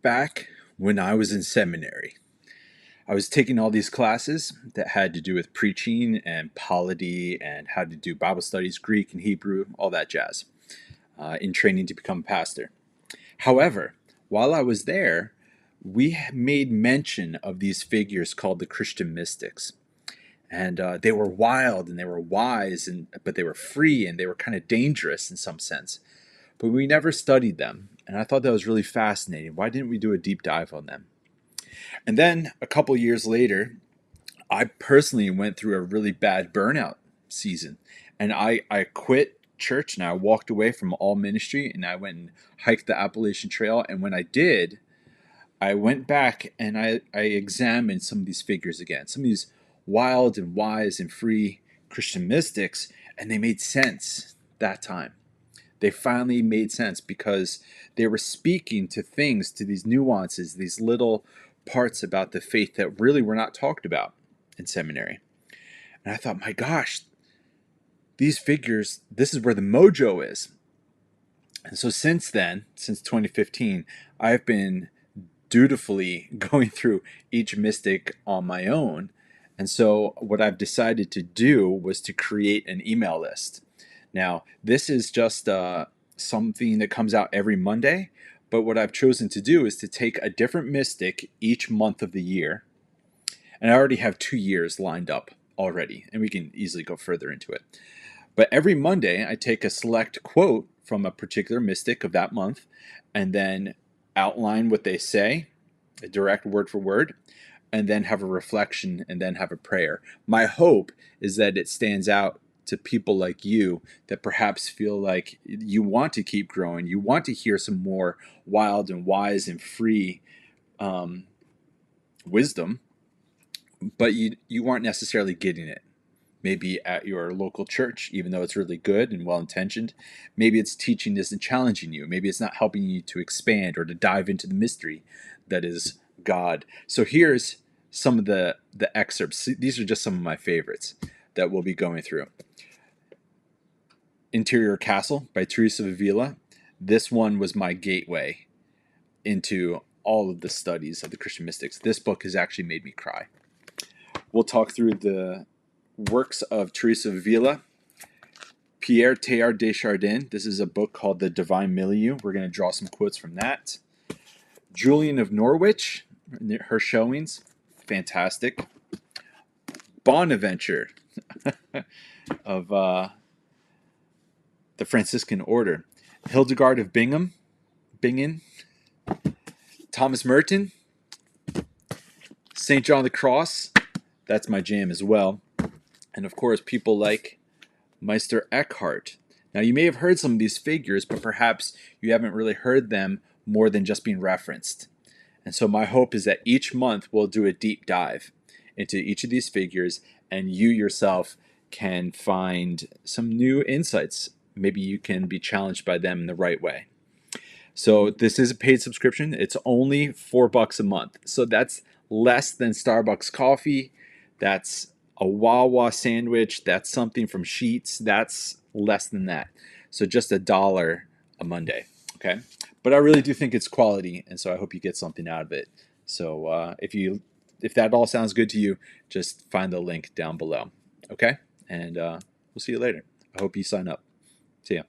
Back when I was in seminary, I was taking all these classes that had to do with preaching and polity and how to do Bible studies, Greek and Hebrew, all that jazz, in training to become a pastor. However, while I was there, we made mention of these figures called the Christian mystics. And they were wild and they were wise, but they were free and they were kind of dangerous in some sense. But we never studied them. And I thought that was really fascinating. Why didn't we do a deep dive on them? And then a couple years later, I personally went through a really bad burnout season. And I quit church and I walked away from all ministry and I went and hiked the Appalachian Trail. And when I did, I went back and I examined some of these figures again, some of these wild and wise and free Christian mystics, and they made sense that time. They finally made sense because they were speaking to things, to these nuances, these little parts about the faith that really were not talked about in seminary. And I thought, my gosh, these figures, this is where the mojo is. And so since then, since 2015, I've been dutifully going through each mystic on my own. And so what I've decided to do was to create an email list. Now, this is just something that comes out every Monday, but what I've chosen to do is to take a different mystic each month of the year. And I already have 2 years lined up already, and we can easily go further into it. But every Monday, I take a select quote from a particular mystic of that month, and then outline what they say, a direct word for word, and then have a reflection and then have a prayer. My hope is that it stands out to people like you that perhaps feel like you want to keep growing, you want to hear some more wild and wise and free wisdom, but you aren't necessarily getting it. Maybe at your local church, even though it's really good and well-intentioned. Maybe it's teaching this and challenging you. Maybe it's not helping you to expand or to dive into the mystery that is God. So here's some of the excerpts. These are just some of my favorites that we'll be going through. Interior Castle by Teresa of Avila. This one was my gateway into all of the studies of the Christian mystics. This book has actually made me cry. We'll talk through the works of Teresa of Avila. Pierre Teilhard de Chardin. This is a book called The Divine Milieu. We're going to draw some quotes from that. Julian of Norwich, her showings, fantastic. Bonaventure of the Franciscan Order. Hildegard of Bingen. Thomas Merton. St. John of the Cross. That's my jam as well. And of course, people like Meister Eckhart. Now, you may have heard some of these figures, but perhaps you haven't really heard them more than just being referenced. And so my hope is that each month we'll do a deep dive into each of these figures, and you yourself can find some new insights. Maybe you can be challenged by them in the right way. So this is a paid subscription. It's only $4 a month. So that's less than Starbucks coffee. That's a Wawa sandwich, that's something from Sheetz, that's less than that. So just $1 a Monday, okay? But I really do think it's quality, and so I hope you get something out of it. So if that all sounds good to you, just find the link down below, okay? And we'll see you later. I hope you sign up. See ya.